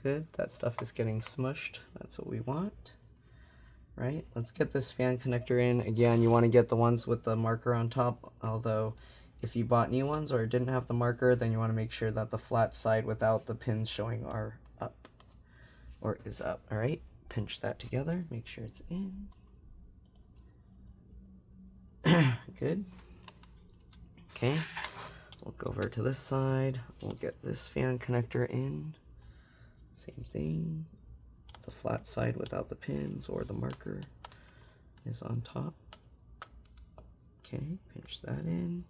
good. That stuff is getting smushed. That's what we want. Right, let's get this fan connector in. Again, you want to get the ones with the marker on top, although if you bought new ones or didn't have the marker, then you want to make sure that the flat side without the pins showing are up or is up. All right, pinch that together, make sure it's in. Good. Okay, we'll go over to this side. We'll get this fan connector in. Same thing. The flat side without the pins or the marker is on top. Okay, pinch that in.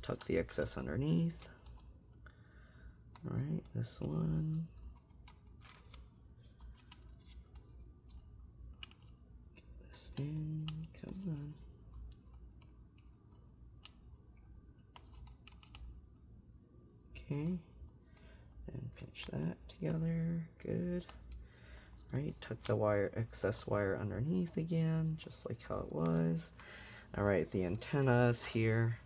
Tuck the excess underneath. All right, this one. Get this in. Come on. Okay, and pinch that together. Good. Right, tuck the wire, excess wire underneath again, just like how it was. All right, the antennas here.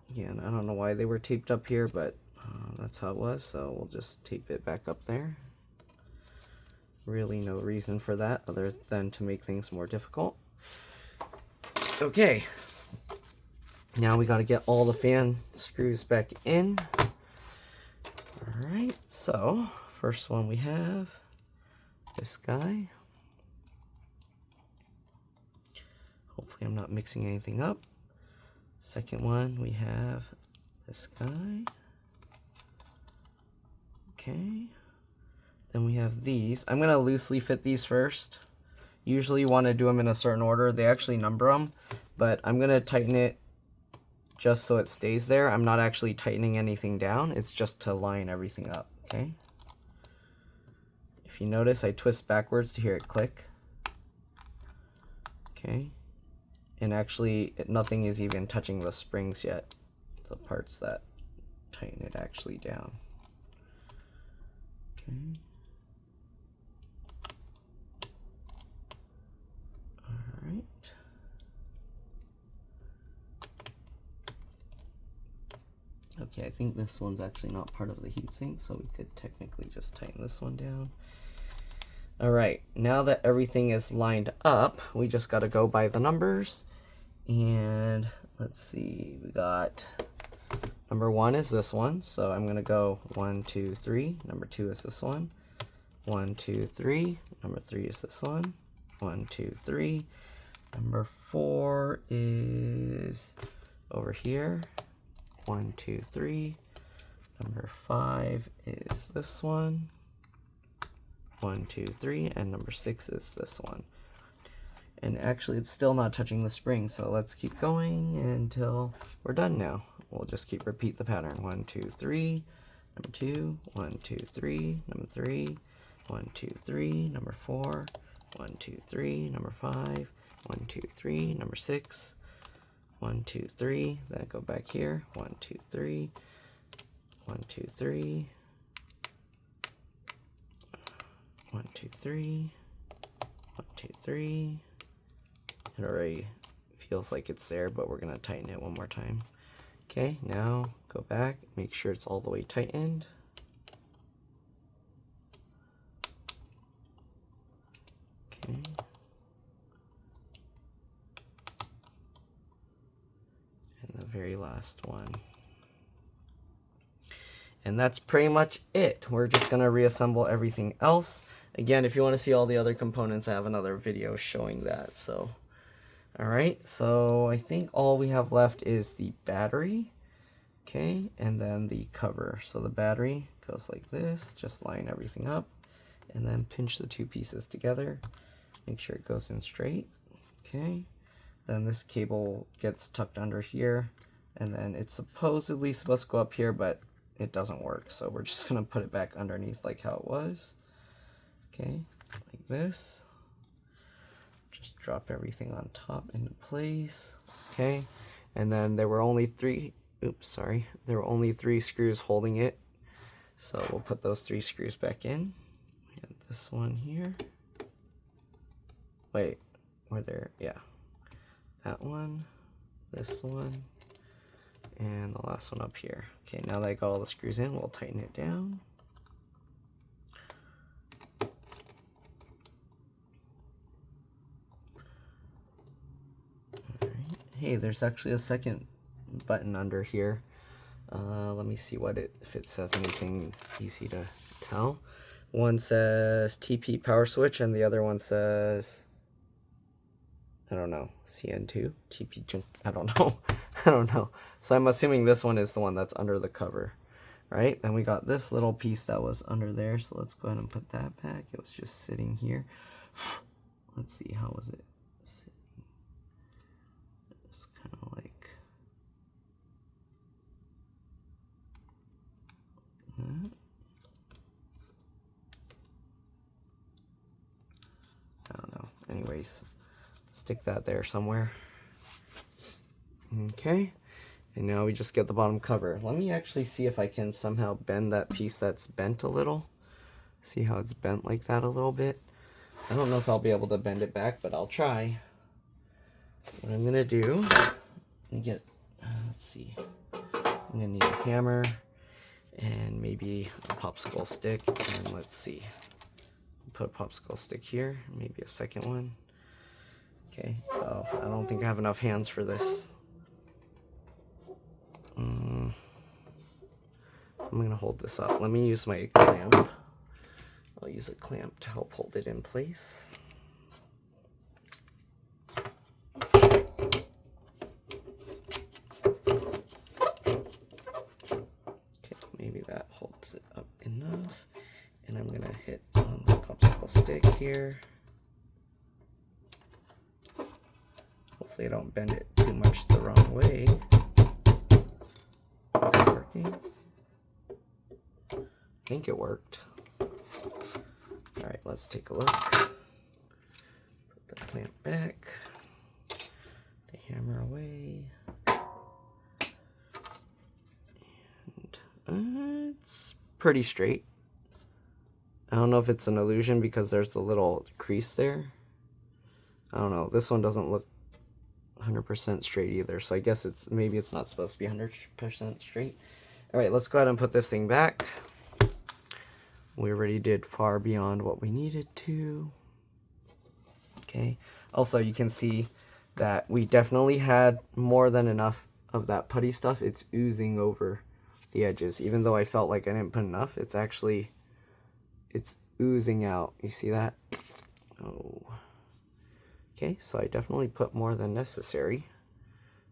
Again, I don't know why they were taped up here, but that's how it was, so we'll just tape it back up there. Really no reason for that other than to make things more difficult. Okay, now we got to get all the fan screws back in. All right, so first one we have this guy. Hopefully I'm not mixing anything up. Second one we have this guy. Okay. Then we have these. I'm going to loosely fit these first. Usually you want to do them in a certain order. They actually number them, but I'm going to tighten it just so it stays there. I'm not actually tightening anything down. It's just to line everything up, okay? If you notice, I twist backwards to hear it click. Okay. And actually, nothing is even touching the springs yet. The parts that tighten it actually down. Okay. All right. Okay, I think this one's actually not part of the heatsink, so we could technically just tighten this one down. All right, now that everything is lined up, we just got to go by the numbers. And let's see, we got number 1 is this one, so I'm going to go 1, 2, 3. Number 2 is this one. 1, 2, 3. Number 3 is this one. 1, 2, 3. Number 4 is over here. 1, 2, 3. Number 5 is this one. 1, 2, 3, and number 6 is this one. And actually it's still not touching the spring, so let's keep going until we're done now. We'll just repeat the pattern. 1, 2, 3, number 2, 1, 2, 3, number 3, 1, 2, 3, number 4, 1, 2, 3, number 5, 1, 2, 3, number 6, 1, 2, 3, then go back here, 1, 2, 3, 1, 2, 3, 1, 2, 3, 1, 2, 3. It already feels like it's there, but we're gonna tighten it one more time. Okay, now go back, make sure it's all the way tightened. Okay. And the very last one. And that's pretty much it. We're just gonna reassemble everything else. Again, if you want to see all the other components, I have another video showing that. So, all right, so I think all we have left is the battery, okay, and then the cover. So the battery goes like this, just line everything up, and then pinch the two pieces together. Make sure it goes in straight, okay. Then this cable gets tucked under here, and then it's supposedly supposed to go up here, but it doesn't work. So we're just gonna put it back underneath like how it was. Okay, like this. Just drop everything on top into place. Okay, and then there were only three screws holding it. So we'll put those 3 screws back in. And this one here. Wait, were there? Yeah. That one, this one, and the last one up here. Okay, now that I got all the screws in, we'll tighten it down. hey, there's actually a second button under here. Let me see if it says anything easy to tell. One says TP power switch and the other one says, I don't know, CN2, TP, I don't know. I don't know. So I'm assuming this one is the one that's under the cover, right? Then we got this little piece that was under there. So let's go ahead and put that back. It was just sitting here. Let's see, how was it sitting? It's kind of like that. I don't know. Anyways, stick that there somewhere. Okay, and now we just get the bottom cover. Let me actually see if I can somehow bend that piece that's bent a little. See how it's bent like that a little bit. I don't know if I'll be able to bend it back, but I'll try. What I'm gonna do, get, let's see, I'm gonna need a hammer and maybe a popsicle stick, and let's see. Put a popsicle stick here, maybe a second one. Okay, so I don't think I have enough hands for this. I'm gonna hold this up. Let me use my clamp. I'll use a clamp to help hold it in place. Okay, maybe that holds it up enough. And I'm gonna hit on the popsicle stick here. Hopefully I don't bend it too much the wrong way. Is it working? I think it worked. Alright, let's take a look. Put the clamp back. The hammer away. And it's pretty straight. I don't know if it's an illusion because there's the little crease there. I don't know. This one doesn't look 100% straight either, so I guess maybe it's not supposed to be 100% straight. All right, let's go ahead and put this thing back. We already did far beyond what we needed to. Okay. Also, you can see that we definitely had more than enough of that putty stuff. It's oozing over the edges. Even though I felt like I didn't put enough, it's oozing out. You see that? Oh. Okay, so I definitely put more than necessary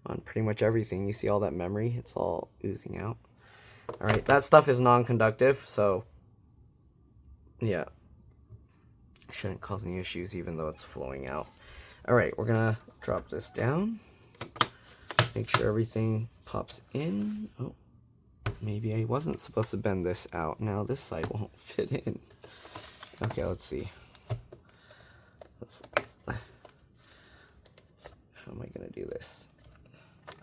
on pretty much everything. You see all that memory? It's all oozing out. All right, that stuff is non-conductive, so yeah, shouldn't cause any issues even though it's flowing out. All right, we're gonna drop this down. Make sure everything pops in. Oh, maybe I wasn't supposed to bend this out. Now this side won't fit in. Okay, let's see. How am I gonna do this?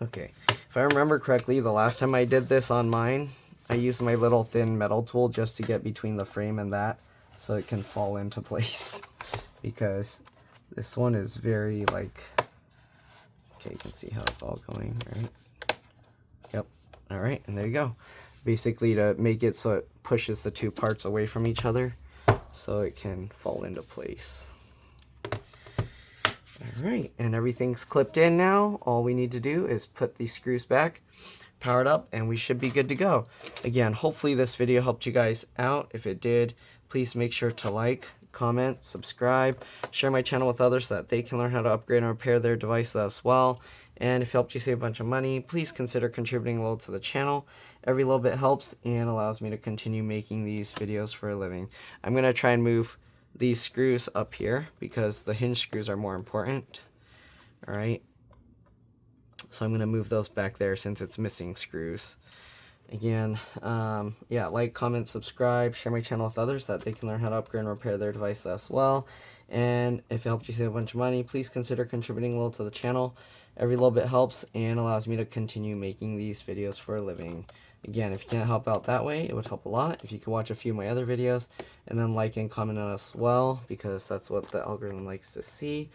Okay, if I remember correctly, the last time I did this on mine, I used my little thin metal tool just to get between the frame and that so it can fall into place. Because this one is very like, okay, you can see how it's all going, right? Yep, all right, and there you go. Basically to make it so it pushes the two parts away from each other so it can fall into place. All right, and everything's clipped in now. All we need to do is put these screws back, power it up, and we should be good to go. Again, hopefully this video helped you guys out. If it did, please make sure to like, comment, subscribe, share my channel with others so that they can learn how to upgrade and repair their devices as well. And if it helped you save a bunch of money, please consider contributing a little to the channel. Every little bit helps and allows me to continue making these videos for a living. I'm going to try and move these screws up here because the hinge screws are more important. All right, so I'm going to move those back there since it's missing screws. Again, yeah, like, comment, subscribe, share my channel with others so that they can learn how to upgrade and repair their devices as well. And if it helped you save a bunch of money, please consider contributing a little to the channel. Every little bit helps and allows me to continue making these videos for a living. Again, if you can't help out that way, it would help a lot if you could watch a few of my other videos and then like and comment on as well, because that's what the algorithm likes to see.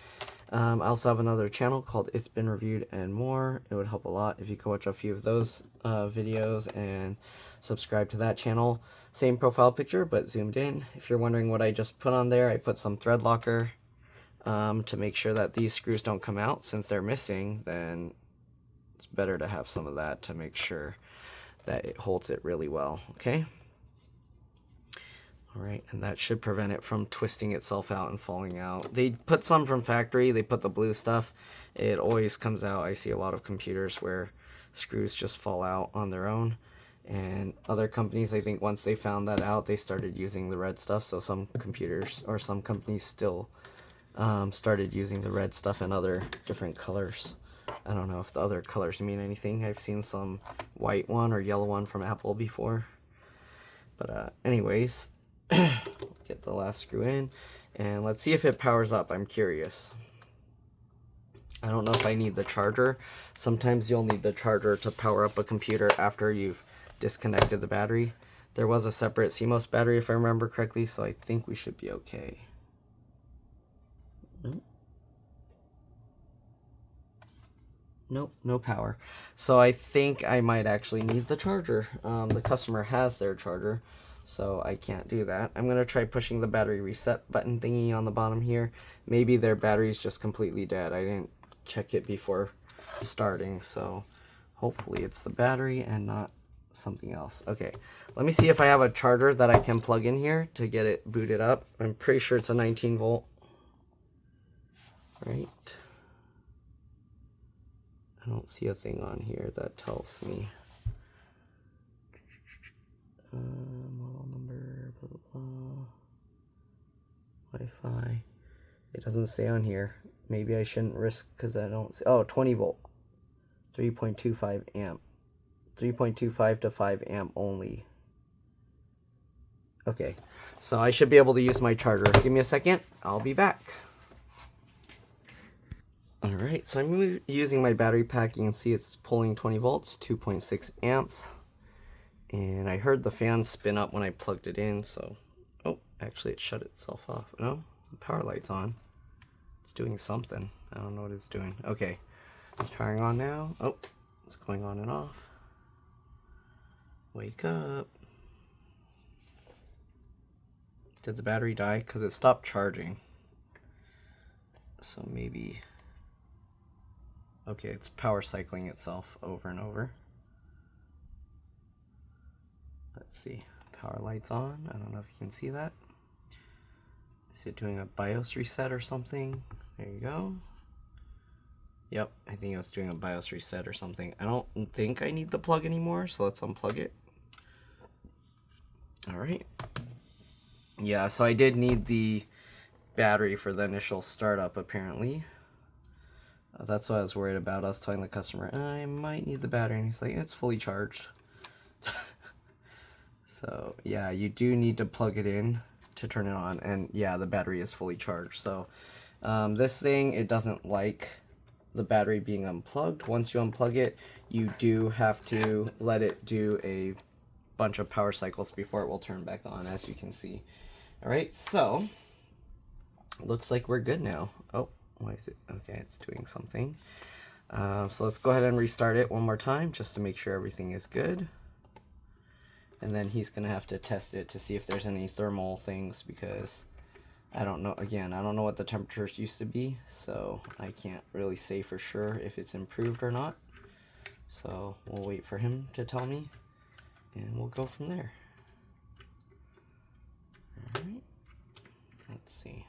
I also have another channel called It's Been Reviewed and More. It would help a lot if you could watch a few of those videos and subscribe to that channel. Same profile picture, but zoomed in. If you're wondering what I just put on there, I put some thread locker to make sure that these screws don't come out. Since they're missing, then it's better to have some of that to make sure that it holds it really well, okay? All right, and that should prevent it from twisting itself out and falling out. They put some from factory, they put the blue stuff. It always comes out. I see a lot of computers where screws just fall out on their own. And other companies, I think once they found that out, they started using the red stuff. So some computers or some companies still started using the red stuff in other different colors. I don't know if the other colors mean anything. I've seen some white one or yellow one from Apple before. But anyways, get the last screw in and let's see if it powers up. I'm curious. I don't know if I need the charger. Sometimes you'll need the charger to power up a computer after you've disconnected the battery. There was a separate CMOS battery if I remember correctly, so I think we should be okay. Nope, no power. So I think I might actually need the charger. The customer has their charger, so I can't do that. I'm going to try pushing the battery reset button thingy on the bottom here. Maybe their battery's just completely dead. I didn't check it before starting, so hopefully it's the battery and not something else. Okay, let me see if I have a charger that I can plug in here to get it booted up. I'm pretty sure it's a 19 volt. Right. I don't see a thing on here that tells me. Model number, blah, blah, blah. Wi-Fi. It doesn't say on here. Maybe I shouldn't risk because I don't see. Oh, 20 volt. 3.25 amp. 3.25 to 5 amp only. Okay, so I should be able to use my charger. Give me a second. I'll be back. Alright, so I'm using my battery pack. You can see it's pulling 20 volts, 2.6 amps. And I heard the fan spin up when I plugged it in, so... Oh, actually it shut itself off. No, the power light's on. It's doing something. I don't know what it's doing. Okay, it's powering on now. Oh, it's going on and off. Wake up. Did the battery die? Because it stopped charging. So maybe... Okay, it's power cycling itself over and over. Let's see. Power light's on. I don't know if you can see that. Is it doing a BIOS reset or something? There you go. Yep, I think it was doing a BIOS reset or something. I don't think I need the plug anymore, so let's unplug it. Alright. Yeah, so I did need the battery for the initial startup, apparently. That's what I was worried about. I was telling the customer, I might need the battery, and he's like, it's fully charged. So, yeah, you do need to plug it in to turn it on, and yeah, the battery is fully charged. So, this thing, it doesn't like the battery being unplugged. Once you unplug it, you do have to let it do a bunch of power cycles before it will turn back on, as you can see. Alright, so, looks like we're good now. Oh. Why is it? Okay, it's doing something. So let's go ahead and restart it one more time just to make sure everything is good. And then he's going to have to test it to see if there's any thermal things because I don't know. Again, I don't know what the temperatures used to be, so I can't really say for sure if it's improved or not. So we'll wait for him to tell me and we'll go from there. All right. Let's see.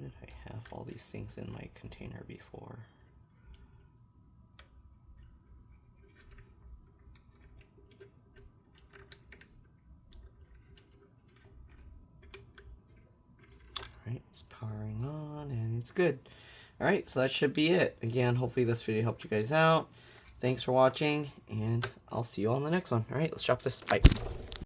Did I have all these things in my container before? Alright, it's powering on and it's good. Alright, so that should be it. Again, hopefully this video helped you guys out. Thanks for watching and I'll see you all in the next one. Alright, let's drop this. Bye.